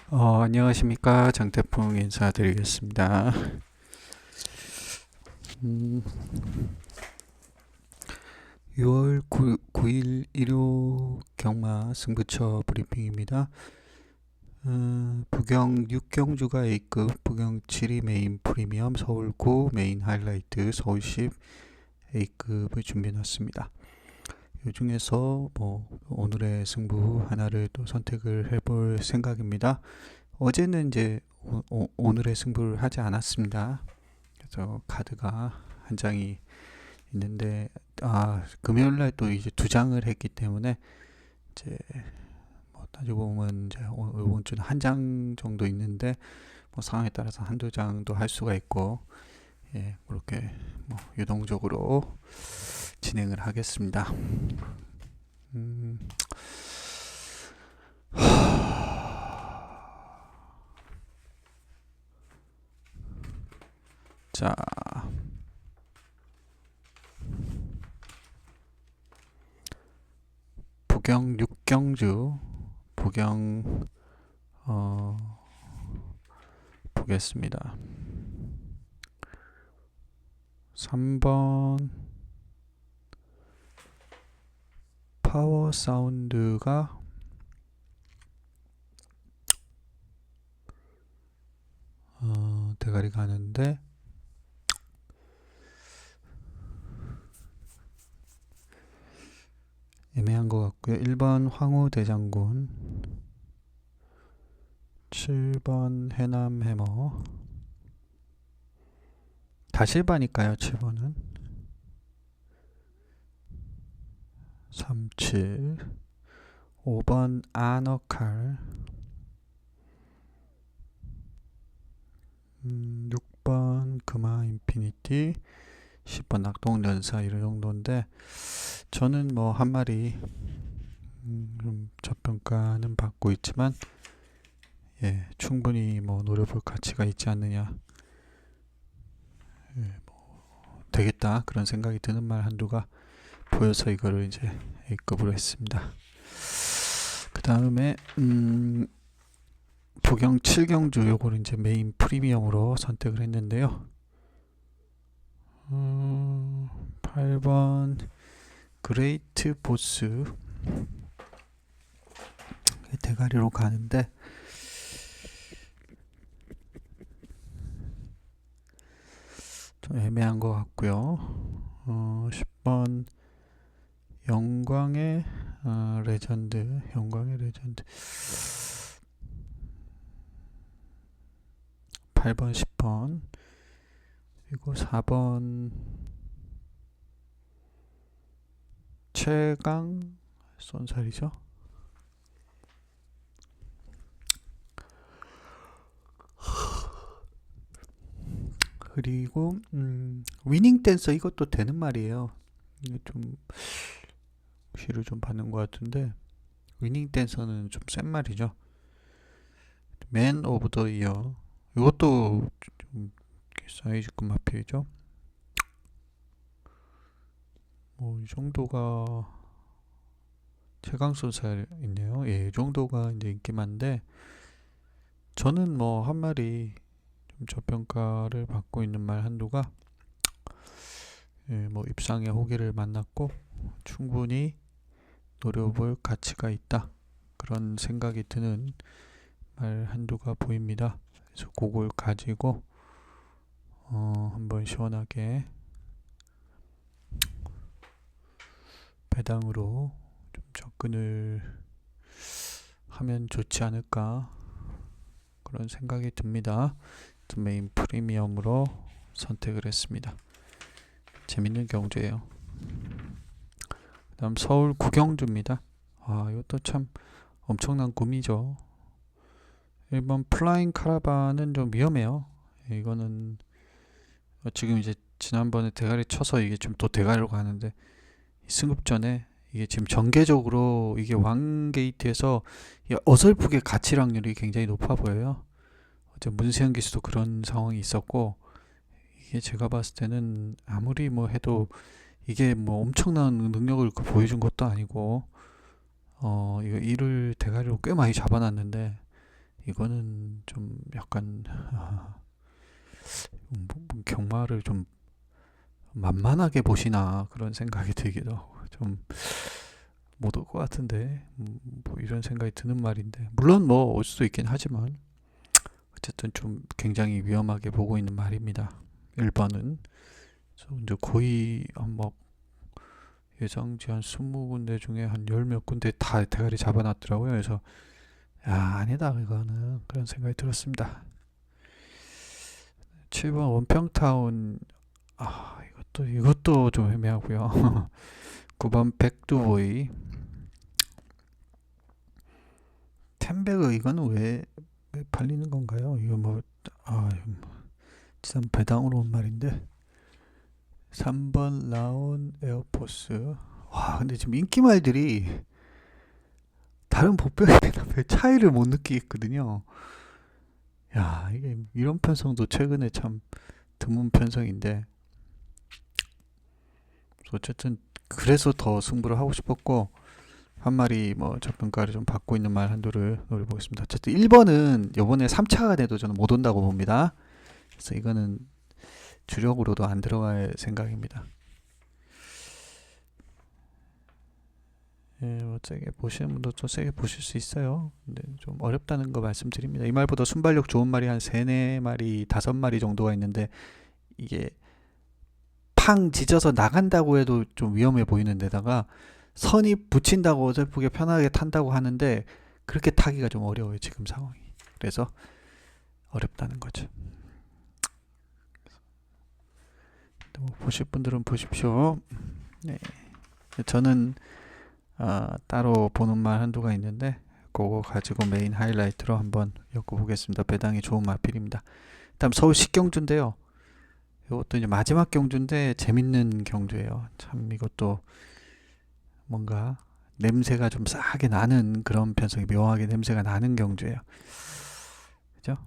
안녕하십니까. 장태풍 인사드리겠습니다. 음, 6월 9일 일요 경마 승부처 브리핑입니다. 부경 6경주가 A급, 부경 7이 메인 프리미엄, 서울 9 메인 하이라이트, 서울 10 A급을 준비해놨습니다. 이 중에서 오늘의 승부 하나를 또 선택을 해볼 생각입니다. 어제는 이제 오늘의 승부를 하지 않았습니다. 그래서 카드가 한 장이 있는데 금요일 날 또 이제 두 장을 했기 때문에 이제 따지고 보면 이제 이번 주는 한 장 정도 있는데 상황에 따라서 한두 장도 할 수가 있고, 그렇게 유동적으로 진행을 하겠습니다. 음, 자, 부경 6경주 부경 보겠습니다. 3번 파워 사운드가 대가리 가는데 애매한 것 같고요. 1번 황후 대장군, 7번 해남 해머, 다 실바니까요. 7번은 37, 5번 아너칼, 6번 금화 인피니티, 10번 낙동연사 이런 정도인데, 저는 한 마리 좀 저평가는 받고 있지만 충분히 노려볼 가치가 있지 않느냐, 되겠다 그런 생각이 드는 말 한두가 보여서 이거를 이제 A급으로 했습니다. 그 다음에 부경 7경주 요거를 이제 메인 프리미엄으로 선택을 했는데요. 8번 그레이트 보스 대가리로 가는데 좀 애매한 것 같고요. 10번 영광의 레전드, 8번 10번, 그리고 4번 최강 쏜살이죠. 그리고 위닝 댄서 이것도 되는 말이에요. 이게 좀 무시를 좀 받는 것 같은데, 위닝 댄서는 좀 센 말이죠. 맨 오브 더 이어 이것도 좀 사이즈급 마필이죠. 이 정도가 최강소살 있네요. 이 정도가 이제 인기 많은데, 저는 한 마리 좀 저평가를 받고 있는 말 한두가 입상의 호기를 만났고 충분히 노려볼 가치가 있다, 그런 생각이 드는 말 한두가 보입니다. 그래서 그걸 가지고 한번 시원하게 배당으로 좀 접근을 하면 좋지 않을까, 그런 생각이 듭니다. 메인 프리미엄으로 선택을 했습니다. 재밌는 경주예요. 그 다음 서울 구경주입니다. 이것도 참 엄청난 꿈이죠. 1번 플라잉 카라반은 좀 위험해요. 이거는 지금 이제 지난번에 대가리 쳐서 이게 좀 또 대가리로 가는데, 승급 전에 이게 지금 전개적으로 이게 왕게이트에서 어설프게 갇힐 확률이 굉장히 높아 보여요. 어제 문세영 기수도 그런 상황이 있었고, 이게 제가 봤을 때는 아무리 해도 이게 엄청난 능력을 보여준 것도 아니고, 이거 이를 대가리로 꽤 많이 잡아놨는데 이거는 좀 약간 경마를 좀 만만하게 보시나 그런 생각이 들기도 하고 좀 못 올 것 같은데 뭐 이런 생각이 드는 말인데 물론 뭐 올 수도 있긴 하지만 어쨌든 좀 굉장히 위험하게 보고 있는 말입니다. 1번은 이제 거의 막 예상지 한 20군데 중에 한 열 몇 군데 다 대가리 잡아놨더라고요. 그래서 야 아니다 이거는 그런 생각이 들었습니다. 7번 원평타운 이것도 좀 애매하고요. 9번 백두보이 템베그 이거는 왜 팔리는 건가요? 이거 지난 배당으로 온 말인데 3번 라온 에어포스 와 근데 지금 인기 말들이 다른 보병이랑 별 차이를 못 느끼겠거든요. 야 이게 이런 편성도 최근에 참 드문 편성인데 어쨌든 그래서 더 승부를 하고 싶었고 한 마리 뭐 저평가를 좀 받고 있는 말 한도를 노려보겠습니다. 어쨌든 1번은 요번에 3차가 돼도 저는 못 온다고 봅니다. 그래서 이거는 주력으로도 안 들어갈 생각입니다. 예, 뭐 세게 보시는 분도 좀 세게 보실 수 있어요. 근데 좀 어렵다는 거 말씀드립니다. 이 말보다 순발력 좋은 말이 한 3, 4마리, 5마리 정도가 있는데 이게 팡 짖어서 나간다고 해도 좀 위험해 보이는 데다가 선이 붙인다고 어설프게 편하게 탄다고 하는데 그렇게 타기가 좀 어려워요 지금 상황이. 그래서 어렵다는 거죠. 뭐 보실 분들은 보십시오. 네. 저는 따로 보는 말 한두가 있는데 그거 가지고 메인 하이라이트로 한번 엮어보겠습니다. 배당이 좋은 마필입니다. 다음 서울 식경주인데요. 이것도 이제 마지막 경주인데 재밌는 경주예요. 참 이것도 뭔가 냄새가 좀 싸하게 나는 그런 편성이 묘하게 냄새가 나는 경주예요. 그죠?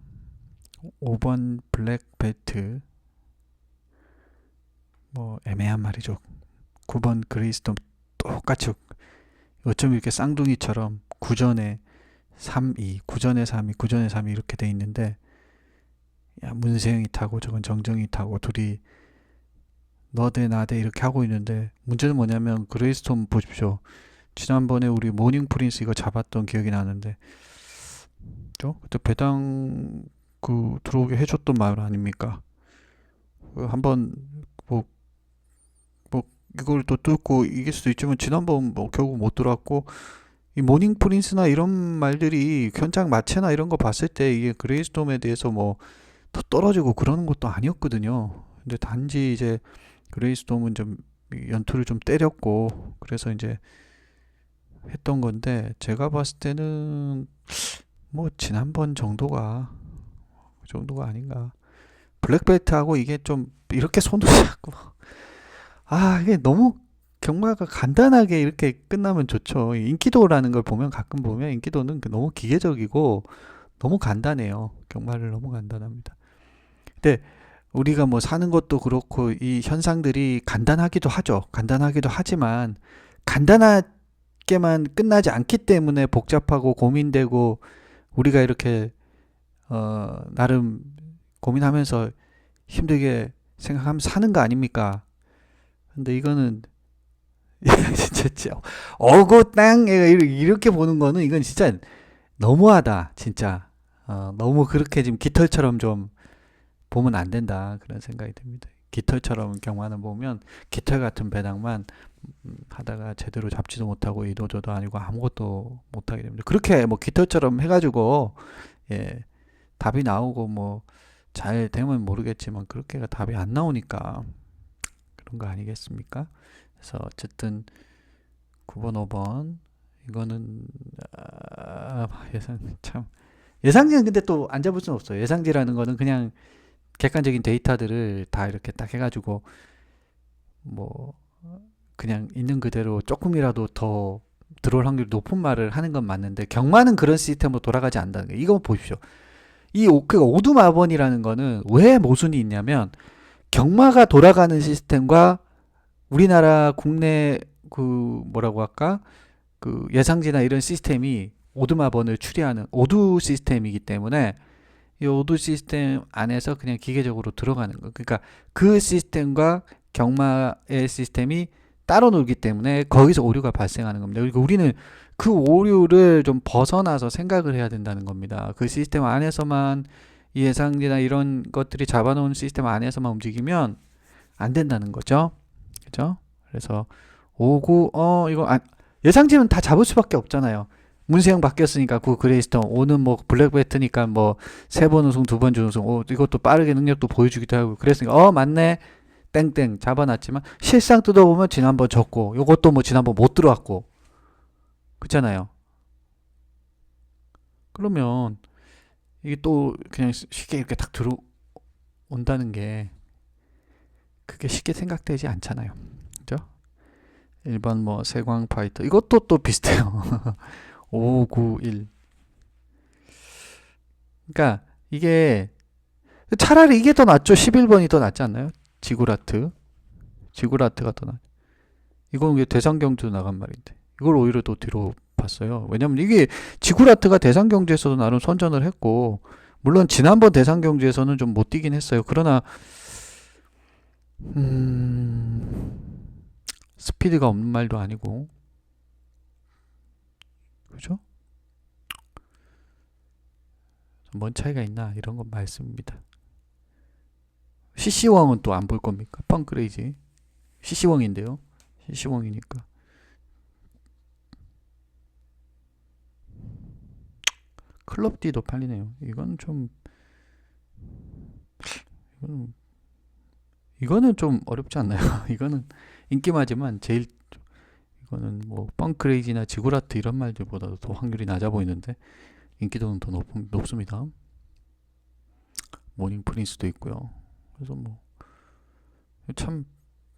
5번 블랙벨트 뭐 애매한 말이죠. 9번 그레이스톰 똑같이 어쩜 이렇게 쌍둥이처럼 구전에 3이, 구전에 3이, 구전에 3이 이렇게 돼 있는데 야 문세영이 타고 저건 정정이 타고 둘이 너대 나대 이렇게 하고 있는데 문제는 뭐냐면 그레이스톰 보십시오. 지난번에 우리 모닝 프린스 이거 잡았던 기억이 나는데 그때 배당 들어오게 해줬던 말 아닙니까? 한번 뭐 이걸 또 뚫고 이길 수도 있지만 지난번 뭐 결국 못 들어왔고 이 모닝 프린스나 이런 말들이 현장 마체나 이런 거 봤을 때 이게 그레이스톰에 대해서 뭐 더 떨어지고 그러는 것도 아니었거든요. 근데 단지 이제 그레이스톰은 좀 연투를 좀 때렸고 그래서 이제 했던 건데 제가 봤을 때는 뭐 지난번 정도가 그 정도가 아닌가. 블랙벨트하고 이게 좀 이렇게 손을 잡고 이게 너무 경마가 간단하게 이렇게 끝나면 좋죠. 인기도라는 걸 보면 가끔 보면 인기도는 너무 기계적이고 너무 간단해요. 경마를 너무 간단합니다. 근데 우리가 뭐 사는 것도 그렇고 이 현상들이 간단하기도 하죠. 간단하기도 하지만 간단하게만 끝나지 않기 때문에 복잡하고 고민되고 우리가 이렇게 나름 고민하면서 힘들게 생각하면서 사는 거 아닙니까? 근데 이거는 진짜 어고 땅 이렇게 보는 거는 이건 진짜 너무하다 진짜. 너무 그렇게 지금 깃털처럼 좀 보면 안 된다 그런 생각이 듭니다. 깃털처럼 경마는 보면 깃털 같은 배당만 하다가 제대로 잡지도 못하고 이도저도 아니고 아무것도 못하게 됩니다. 그렇게 뭐 깃털처럼 해가지고 예 답이 나오고 뭐 잘 되면 모르겠지만 그렇게가 답이 안 나오니까 그런 거 아니겠습니까? 그래서 어쨌든 9번 5번 이거는 예상지는 근데 또 안 잡을 수는 없어요. 예상지라는 거는 그냥 객관적인 데이터들을 다 이렇게 딱 해가지고 뭐 그냥 있는 그대로 조금이라도 더 들어올 확률이 높은 말을 하는 건 맞는데 경마는 그런 시스템으로 돌아가지 않는다는 거예요. 이거 보십시오. 이 오두마번이라는 거는 왜 모순이 있냐면 경마가 돌아가는 시스템과 우리나라 국내 뭐라고 할까 예상지나 이런 시스템이 오드마번을 추리하는 오드 시스템이기 때문에 이 오드 시스템 안에서 그냥 기계적으로 들어가는 거. 그러니까 그 시스템과 경마의 시스템이 따로 놀기 때문에 거기서 오류가 발생하는 겁니다. 그리고 우리는 그 오류를 좀 벗어나서 생각을 해야 된다는 겁니다. 그 시스템 안에서만 이 예상이나 이런 것들이 잡아놓은 시스템 안에서만 움직이면 안 된다는 거죠. 그죠? 그래서 5, 9, 이거 예상치는 다 잡을 수밖에 없잖아요. 문세영 바뀌었으니까 그 그레이스톤, 5는 뭐 블랙베트니까 뭐 3번 우승, 2번 준우승, 이것도 빠르게 능력도 보여주기도 하고 그랬으니까 맞네. 땡땡 잡아놨지만 실상 뜯어보면 지난번 졌고 요것도 뭐 지난번 못 들어왔고 그렇잖아요. 그러면 이게 또 그냥 쉽게 이렇게 딱 들어온다는 게 그게 쉽게 생각되지 않잖아요. 그죠? 1번 뭐 세광 파이터 이것도 또 비슷해요. 5, 9, 1. 그러니까 이게 차라리 이게 더 낫죠. 11번이 더 낫지 않나요? 지구라트가 더 낫. 이건 왜 대상경주도 나간 말인데 이걸 오히려 또 뒤로 봤어요. 왜냐면 이게 지구라트가 대상경주에서도 나름 선전을 했고 물론 지난번 대상경주에서는 좀 못 뛰긴 했어요. 그러나 스피드가 없는 말도 아니고 그죠? 뭔 차이가 있나 이런 건 말씀입니다. CC왕은 또 안 볼 겁니까? 펑크레이지 CC왕인데요. CC왕이니까 클럽 D도 팔리네요. 이거는 좀 어렵지 않나요? 이거는 인기마지만 제일 이거는 뭐 펑크레이지나 지구라트 이런 말들보다도 더 확률이 낮아 보이는데 인기도는 더 높습니다. 모닝 프린스도 있고요. 그래서 뭐 참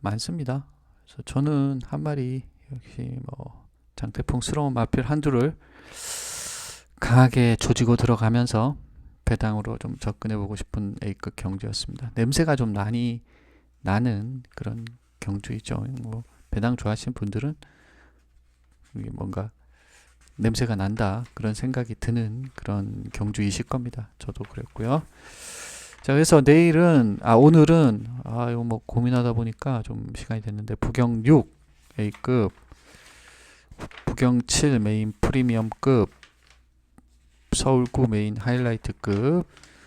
많습니다. 그래서 저는 한 마리 역시 뭐 장태풍스러운 마필 한두를 강하게 조지고 들어가면서 배당으로 좀 접근해보고 싶은 A급 경주였습니다. 냄새가 좀 많이 나는 그런 경주이죠. 뭐 배당 좋아하시는 분들은 뭔가 냄새가 난다 그런 생각이 드는 그런 경주이실 겁니다. 저도 그랬고요. 자, 그래서 오늘은 이거 뭐 고민하다 보니까 좀 시간이 됐는데 부경 6 A급, 부경 7 메인 프리미엄급, 서울 9 메인 하이라이트급,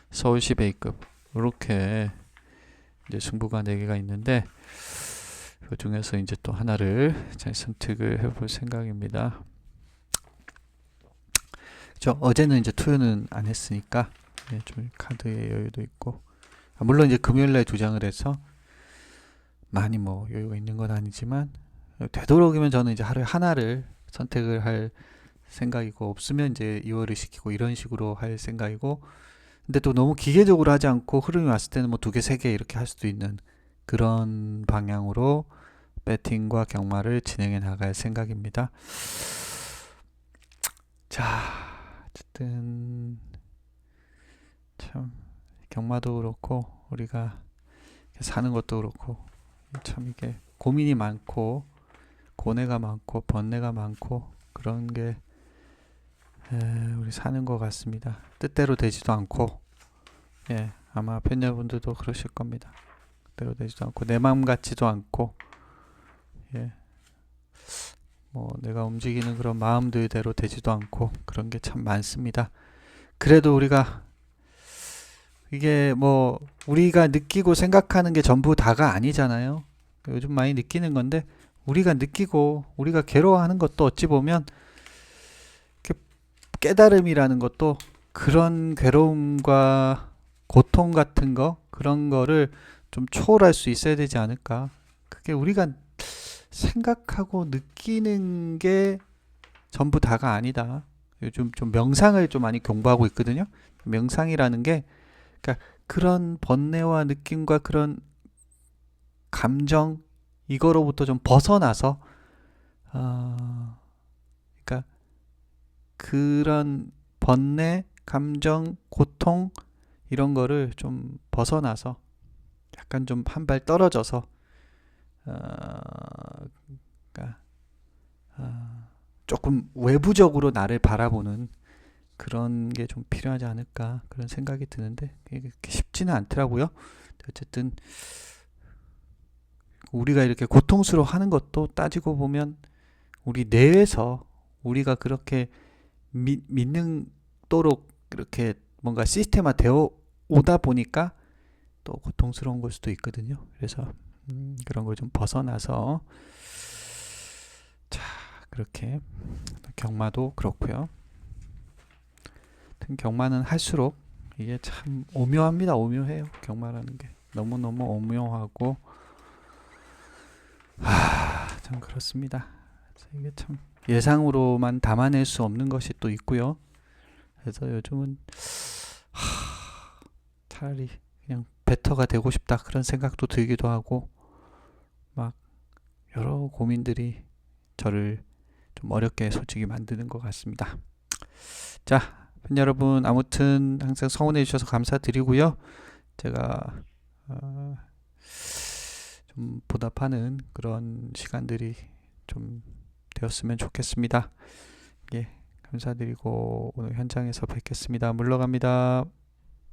서울 10 A급 이렇게 이제 승부가 4개가 있는데 그 중에서 이제 또 하나를 잘 선택을 해볼 생각입니다. 어제는 이제 투표는 안 했으니까 좀 카드의 여유도 있고 물론 이제 금요일날 조장을 해서 많이 뭐 여유가 있는 건 아니지만 되도록이면 저는 이제 하루에 하나를 선택을 할 생각이고 없으면 이제 2월을 시키고 이런 식으로 할 생각이고 근데 또 너무 기계적으로 하지 않고 흐름이 왔을 때는 뭐 2개, 3개 이렇게 할 수도 있는 그런 방향으로 배팅과 경마를 진행해 나갈 생각입니다. 자, 어쨌든 참 경마도 그렇고 우리가 사는 것도 그렇고 참 이게 고민이 많고 고뇌가 많고 번뇌가 많고 그런 게 우리 사는 것 같습니다. 뜻대로 되지도 않고 아마 팬여러분들도 그러실 겁니다. 뜻대로 되지도 않고 내 마음 같지도 않고 뭐 내가 움직이는 그런 마음들대로 되지도 않고 그런 게 참 많습니다. 그래도 우리가 이게 뭐 우리가 느끼고 생각하는 게 전부 다가 아니잖아요. 요즘 많이 느끼는 건데 우리가 느끼고 우리가 괴로워하는 것도 어찌 보면 깨달음이라는 것도 그런 괴로움과 고통 같은 거 그런 거를 좀 초월할 수 있어야 되지 않을까. 그게 우리가 생각하고 느끼는 게 전부 다가 아니다. 요즘 좀 명상을 좀 많이 공부하고 있거든요. 명상이라는 게 그러니까 그런 번뇌와 느낌과 그런 감정 이거로부터 좀 벗어나서 그러니까 그런 번뇌, 감정, 고통 이런 거를 좀 벗어나서 약간 좀 한 발 떨어져서 그러니까 조금 외부적으로 나를 바라보는 그런 게 좀 필요하지 않을까 그런 생각이 드는데 이게 그렇게 쉽지는 않더라고요. 어쨌든 우리가 이렇게 고통스러워하는 것도 따지고 보면 우리 뇌에서 우리가 그렇게 믿는도록 이렇게 뭔가 시스템화 되어 오다 보니까 또 고통스러운 걸 수도 있거든요. 그래서 그런 걸 좀 벗어나서 자 그렇게 경마도 그렇고요. 경마는 할수록 이게 참 오묘합니다. 오묘해요. 경마라는 게 너무너무 오묘하고 참 그렇습니다. 이게 참 예상으로만 담아낼 수 없는 것이 또 있고요. 그래서 요즘은 차라리 그냥 베터가 되고 싶다 그런 생각도 들기도 하고 막 여러 고민들이 저를 좀 어렵게 솔직히 만드는 것 같습니다. 자, 팬 여러분 아무튼 항상 성원해 주셔서 감사드리고요. 제가 좀 보답하는 그런 시간들이 좀 되었으면 좋겠습니다. 예, 감사드리고 오늘 현장에서 뵙겠습니다. 물러갑니다.